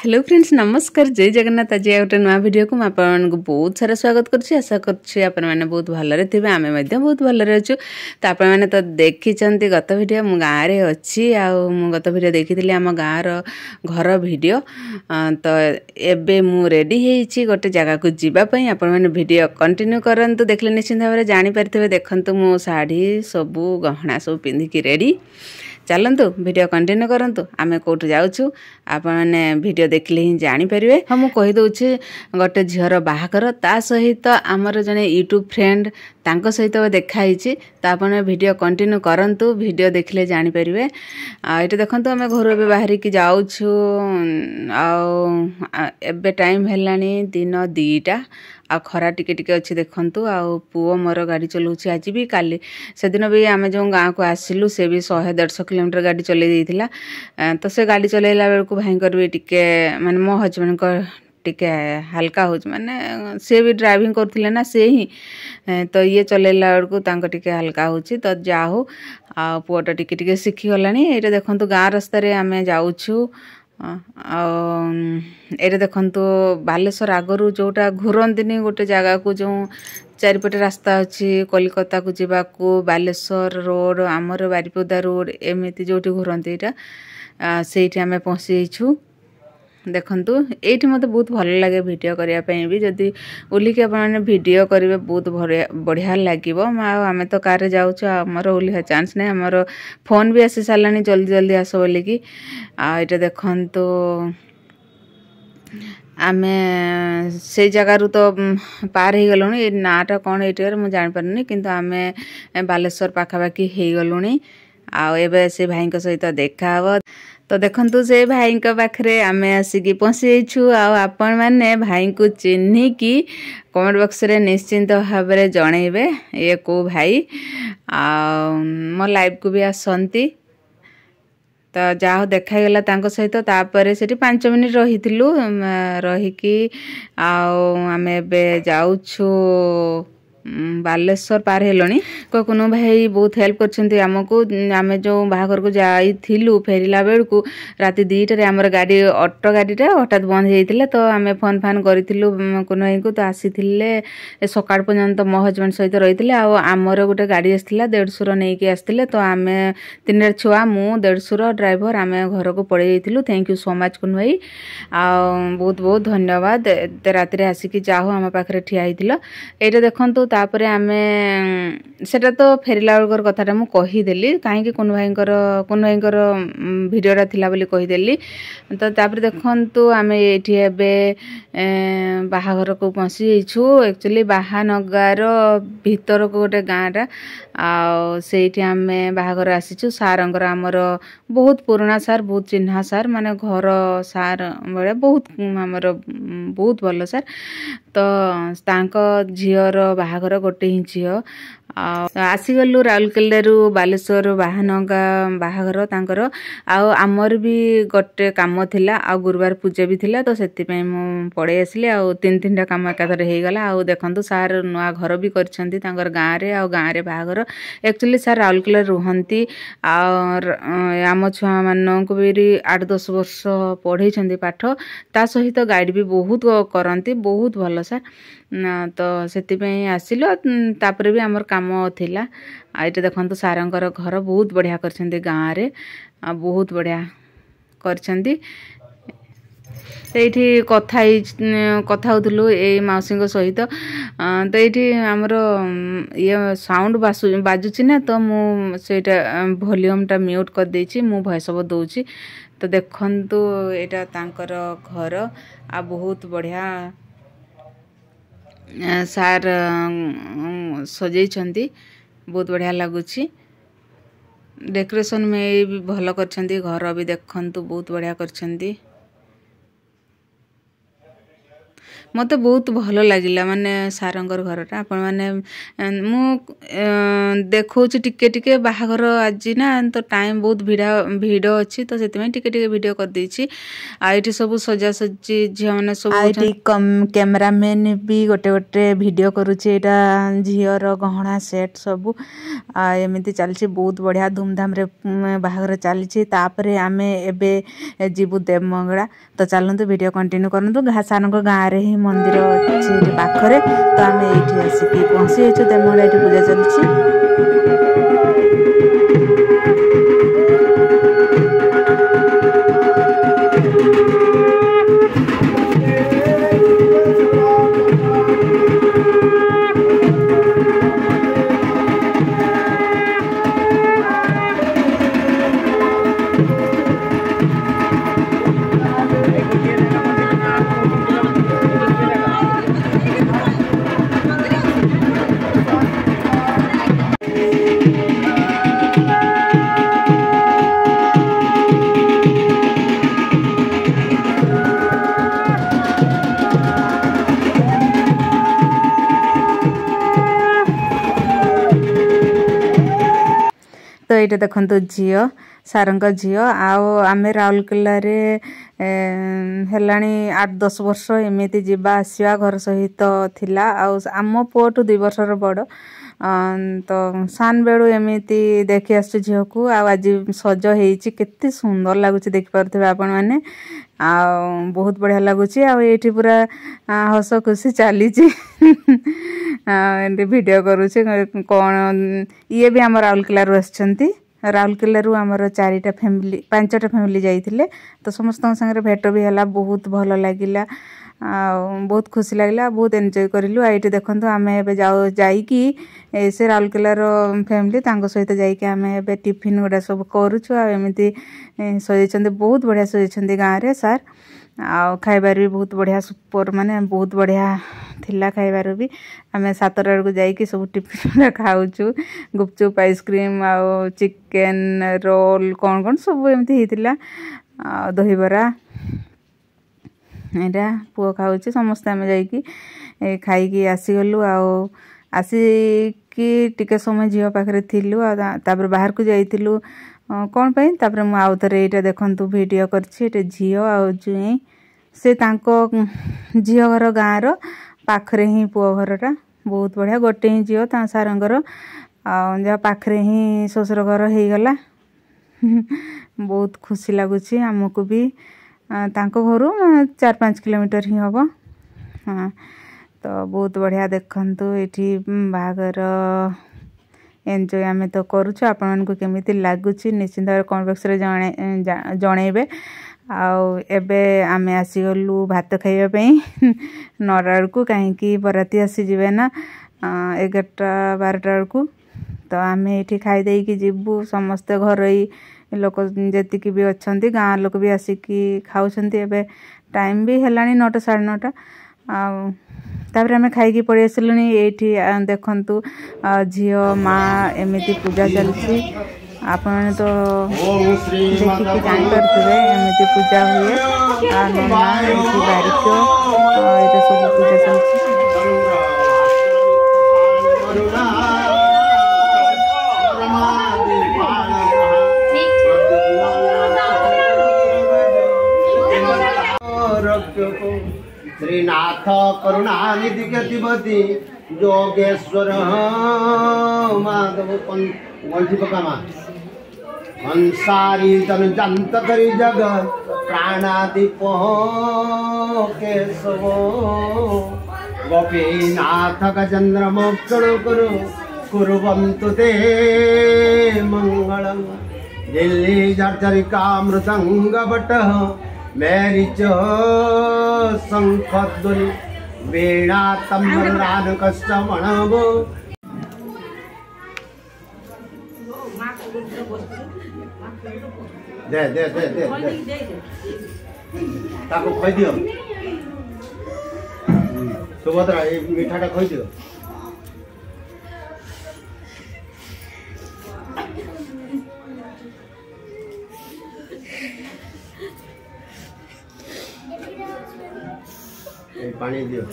Hello friends नमस्कार जय जगन्नाथ। आज गोटे नुआ वीडियो को आपको बहुत सारा स्वागत करुच्ची। आशा करें बहुत भलरे थे आम बहुत भलरे अच्छु। तो आपने तो देखी गत वीडियो मु गाँव में अच्छी गत वीडियो देखी आम गाँव घर वीडियो। तो एबे मु रेडी होती गोटे जगह को जीवाई आपने वीडियो कंटिन्यू करंतु देखले निश्चिंत भाव में जानीपारे। देखु मो शाढ़ी सबू गहना सब पिंधिकी रेडी। चलतु वीडियो कंटिन्यू करंतु आमे कोठ जाउछु आपने वीडियो देखले ही जानी परिवे। हम कहि दउछि गोटे झियर बाहागर ता सहित आमर जने यूट्यूब फ्रेंड तांको सहित देखाइछि। तो आपने वीडियो कंटिन्यू करंतु वीडियो देखले जानी परिवे। एटा देखंतु आमे घर बे बाहरी की जाउछु एबे टाइम हेलानी दिन 2टा आ खरा टिके टिके अच्छी देखंतु। पुओ मोर गाड़ी चलाउछि आज भी काली से दिन भी आम जो गाँव को आसिलु से भी 100-150 किलोमीटर गाड़ी चलै देइथिला। तो से गाड़ी चलैला बेलकु भाईकर भी टिके माने मो हजबैंड को टिके हल्का हो माने से भी ड्राइविंग करथिले ना से ही तो ये चलैला बेलकु तांको टिके हल्का होछि। तो जा हो पुओटा टिके टिके सिखि गलानी। एटा देखंतु गाँ रास्ता रे आमे जाउछु। एटा देखंतु बालेश्वर आगरू जोटा घुरंदिनी गोटे जगह को जो चारिपटे रास्ता अच्छी कलिकता को जीवाकू बालेश्वर रोड आमर बारिपदा रोड एमती जो घुरती यहाँ से आम पहुँची। देखंतु एठी मते बहुत भल लगे वीडियो करिया पई भी जदी ओलिके आपन वीडियो करिवे बहुत बढ़िया लागिवो। आमे तो कार जाउछु हमर ओलिहा चांस नै हमर फोन भी आसी सालानी जल्दी जल्दी आसो बोली कि एटा देखंतु आमे से जगारु तो पार हो गलुनी। ए नाटा कौन एटियर मु जान पारनी किंतु आमे बालेश्वर पाखापाखी हो गलुनी। एबे से भाई सहित देखा हबो। तो देखंतु से भाई पाखरे आमे आसिकी पहुँची। आपण मैंने भाई को चिन्ह की कमेंट बॉक्स रे निश्चिंत भाव में जनइबे ये को भाई मो लाइव को भी आसंती। तो जाहो देखागला तांको सहित तापर से 5 मिनिट रहीथिलु रहीकी आमे एबे जाउछु बालेश्वर पार हेलोनी। कोनो भाई बहुत हेल्प करछन्ती हमको। आमे जो बाहागर को जाइथिलु फेरिला बेलकु राति 2टा रे हमर गाड़ी ऑटो गाड़ीटा हठात बंद हो जाइतिले। तो आमे फोन फान करिथिलु कोनो भाई को तो आसीथिले सकाळ पर्यंत मो हजबैंड सहित रहिथिले। आमर गोटे गाड़ी आस्थिला 150 नेकी आस्थिले। तो आमे 3 छुआ मु 150 ड्राइवर आमे घर को पड़े जाइथिलु। थैंक यू सो मच कुन भाई बहुत बहुत धन्यवाद। एते राति रे आसीकी जाहो हम पाखरे ठिया हिथिला। एटा देखंतु तापरे आमे सेटा तो फेरिला बेलकर कथाटा मु कहिदेली काहे कोन भाईकर वीडियोटा थिला बोली कहिदेली। तो तापरे देखंतु आमे एठी एबे बाहाघर को पहुँची जाइछु। एक्चुअली बाहानगार भीतर को गोटे गाँटा सेठी आमे बाहाघर आसीछु। सारंगर आमर बहुत पुराना सार बहुत चिन्हा सार माने घर सार बड़े बहुत आमर बहुत भल सार। तो तांको झियर बाहाघर गोटे ही झियो आसीगलु राउरकेला बालेश्वर बाहानगा बाहाघर तांकर आमर भी गोटे काम थिला गुरुवार पूजा भी थिला। तो सेति पई मु पड़े आसली 3-3टा काम एकाथरे हो गला। देखंतु सार नुआ घर भी करछंती तांकर गाँ रे बाहाघर। एक्चुअली सार राउरकेला रुहंती आम छुआ मान को भी 8-10 वर्ष पढ़े पाठ ता सहित गाइड भी बहुत करंती बहुत भल सार। तो सेतिपई आसिलो तापरे भी आमर काम थिला। एटा देखंतु सारंकर घर बहुत बढ़िया करछंती गाँ रे बहुत बढ़िया करछंती। एठी कथा होतलु ए माउसी सहित। तो एठी आमर ये साउंड बाजुची ना तो मु सेटा वॉल्यूमटा म्यूट कर देछि मु वॉइस ओवर दोछि। तो देखंतु एटा तांकर घर बहुत बढ़िया सार सजैछंती बहुत बढ़िया लगुछि। डेकोरेशन में भी भल करछंती घर भी देखंतु बहुत बढ़िया करछंती। मत बहुत भल लगिला माने सारंगर घरटा आपण माने मु देखौ टिके टिके बाहाघर आज ना तो टाइम बहुत भिड़ अच्छी तो से टिके टिके वीडियो कर देछि आ एठी सब सजा सजी झिया माने सब आइटी कैमरामैन भी गोटे गोटे वीडियो करूछि एटा झियर गहना सेट सब आ एमिति चलछि बहुत बढ़िया धूमधाम रे बाहाघर चलछि तापरे आमे एबे जीवु देवमंगला तो चलंतु वीडियो कंटिन्यू करंतु घासानक गाँ रे ही मंदिर अच्छी पाखरे तो आम ये आसिक पहुँची देवमंगला ये पूजा चलती। तो ये देखो झील सारंग झील आम राउरकेला हेलाणी 8-10 वर्ष एमती जावा आसवा घर सहित थिला आम पुओटू 2 वर्षर बड़ तो सान बेलू एमती देखी आसु झील को आज सज होती केते सुंदर लगुच देखिपे आपण मैंने बहुत बढ़िया लगुच ये पूरा हस खुशी चली वीडियो करुचे कौन ये भी आम राउरकेला आसछंती राउरकेला आमर 4टा फैमिली 5टा फैमिली जाइथिले तो समस्त संगे भेट भी है बहुत भल लगिला बहुत खुशी लगिला बहुत एंजॉय करिलु आइटे देखंतु आमे एबे जाइकी से राउरकेला फैमिली तांको सहित जाइकी आमे एबे टिफिन गुडा सब करूछु आ एमिति सजेचंदी बहुत बढ़िया सजेचंदी गाँ रे सार आ खाइबार भी बहुत बढ़िया सुपर माने बहुत बढ़िया थिला खाइबार भी आमे 7टा को जाइकी सब टिफिन खाउछु गुपचुप आइसक्रीम आ चिकेन रोल कौन कौन सब एमती हेतिला दहीबरा एटा पुओ खाऊँ समस्ते आम जाइकी खाइकी आसीगलु आसिकी टिके समय झील पाखे थिलु तापर बाहर को जाइलु कौन पाई तापर मु आउ थरे एटा देखंतु वीडियो करछि एटा झील आ जुई से तांको झील घर गाँव रो पाखरे ही पुओ घरटा बहुत बढ़िया गोटे ही झील ता सारंगर आ पाखरे ही ससुर घर हो गला बहुत खुशी लगुच आमको भी तांको घरू 4-5 किलोमीटर ही हम हाँ तो बहुत बढ़िया देखंतु ये बाहागर एंजॉय आम तो करुछु आपण मानकु केमिति लागुछि निश्चित भाव कमेंट बॉक्स रे जणेबे एबे आमे आसीगलु भात खाइबा पई 9टा को कहीं बराती आसी जिवे ना 11-12टा को तो आमे एठी खाई देई कि जिबु समस्त घरई लोक जेतिकी भी अच्छंती गाँ लोक भी आसिकी खाउछंती एबे टाइम भी हेलानी 9टा 9:30 तापर आमे खाइकी पड़ी आसलुनी एठी देखंतु झियो माँ एमिति पूजा चलछि आपण तो देखिकी जान करथिबे एमिति पूजा हुए आ नन्ना एमिति बारिक एटा सब पूजा चलछि। श्रीनाथ करुणानिधि गतिपति जोगेश्वर माधव वंशी पकामा हंसारी तन जंत करी जग प्राणादीप केशव गोपीनाथ गजेन्द्र मोक्षण कुरु कुर्वन्तु ते मंगलम दिल्ली जर्जरिका मृदंग भट्ट मेरी शंखध्वनि वीणा तम्बुरान कष्टमणवो दे दे दे दे ताको खोई दियो सुभद्रा ये मिठाटा खोई दियो पानी दियो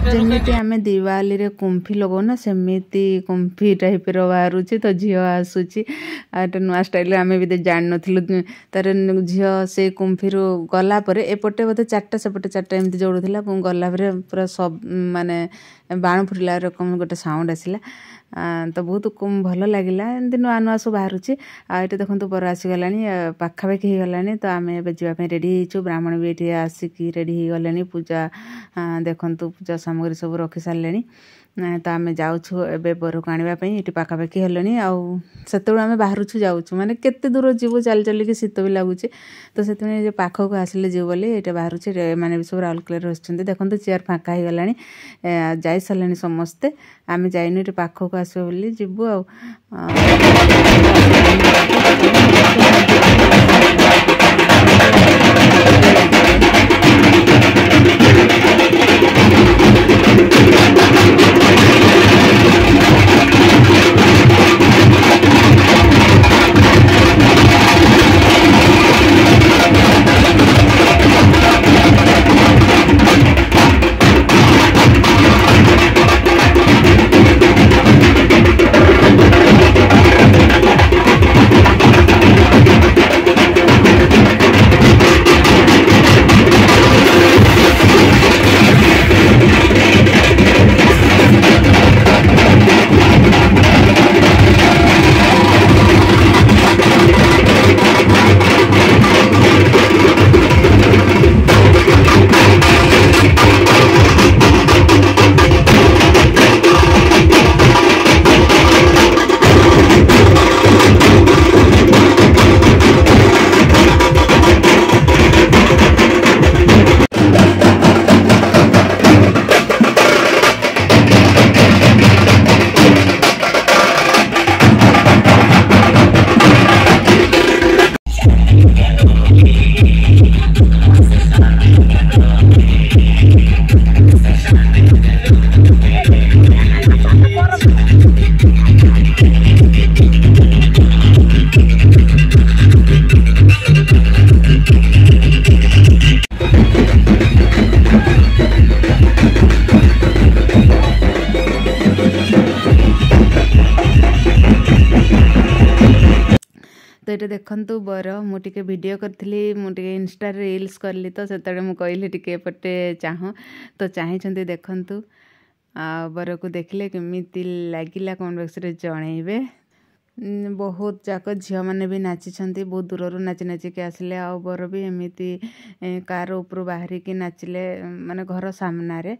जमीती आम दिवाली रे कुंफी लगो ना सेमती कुंफी टाइप बाहर तो झी आसूची नुआ स्टाइल आम भी जान नु तार झी से कुंफी रू गलापर एपटे बोधे चार्टा सेपटे चार्टा एमती जोड़ूला गलापर पूरा सब माने बाण फुटिला रकम गोटे साउंड आसला तो बहुत भल लगे एमती नुआ नुआ सब बाहर आटे देखो बर आसीगला पाखापाखि हो गला तो आम जावाई रेडी हो ब्राह्मण भी ये आसिक रेडी हो गले पूजा देखु पूजा सामग्री सब रखी सारे तो आम जाऊँ एबे बर को आने ये पाखापाखि हेले आत आम बाहर जाऊँ माने केते दूर जीव चल चलिक शीत भी लगुच तो से पाखक आसिले जीव बोली ये बाहर मैंने भी सब राउरकेला रही देखो चेयर फाँका हो गला जा सारे समस्ते आम जाइन ये पाखक आसो बोली जीवु आ तो ये देखु बर मुझे वीडियो करी मुझे इंस्टा रील्स कली तो से कहली टे चाह तो चाहिए देखु बर को देखले केमिति लगिला कमेंट बॉक्स रे जनइबे बहुत जाक झील मैंने भी नाचिंट बहुत दूर नाची नाचिक आसिले आ बर भी एमती कार ऊपर बाहर की नाचिले माने घर सामने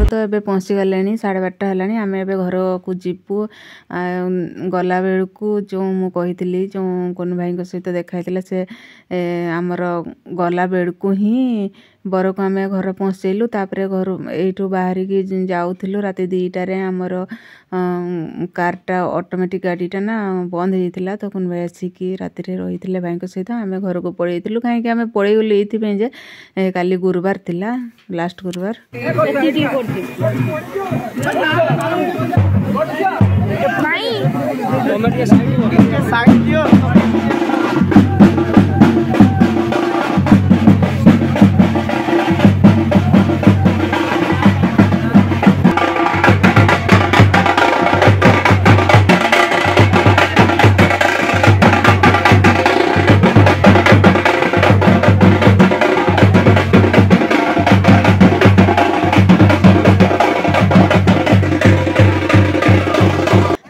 तो एबे पहुँची गले 12:30 है आम ए घर को जीपू गला बेलू जो मुझे जो कनु भाई सहित देखाई से आमर गला बेलू ही बर को आम घर पहुँचलु तापर घर यू बाहर की जाऊँ राति 2टार आमर कारटा ऑटोमेटिक गाड़ीटा ना बंद होता तो कनु भाई आसिक राति रही भाई सहित आम घर को पलू कहीं आम पलैगलु ये काली गुरुवार थिला लास्ट गुरुवार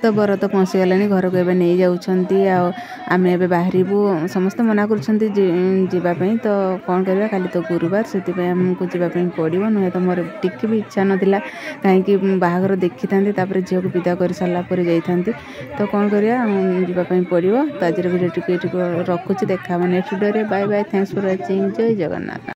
तो बर तो पहुँची गले घर को नहीं जाऊँगी आम ए बाहर समस्त मना करवाई तो कौन करवा खाली तो गुरुवार से आमको जावाई पड़ो नुहे तो मोर टिके भी इच्छा नाला कहीं बाहागर देखी था झील को विदा कर सारापर जाती तो कौन करवाई पड़ो तो आज वीडियो टी रखुच्छी देखा next video bye bye thanks for watching जय जगन्नाथ।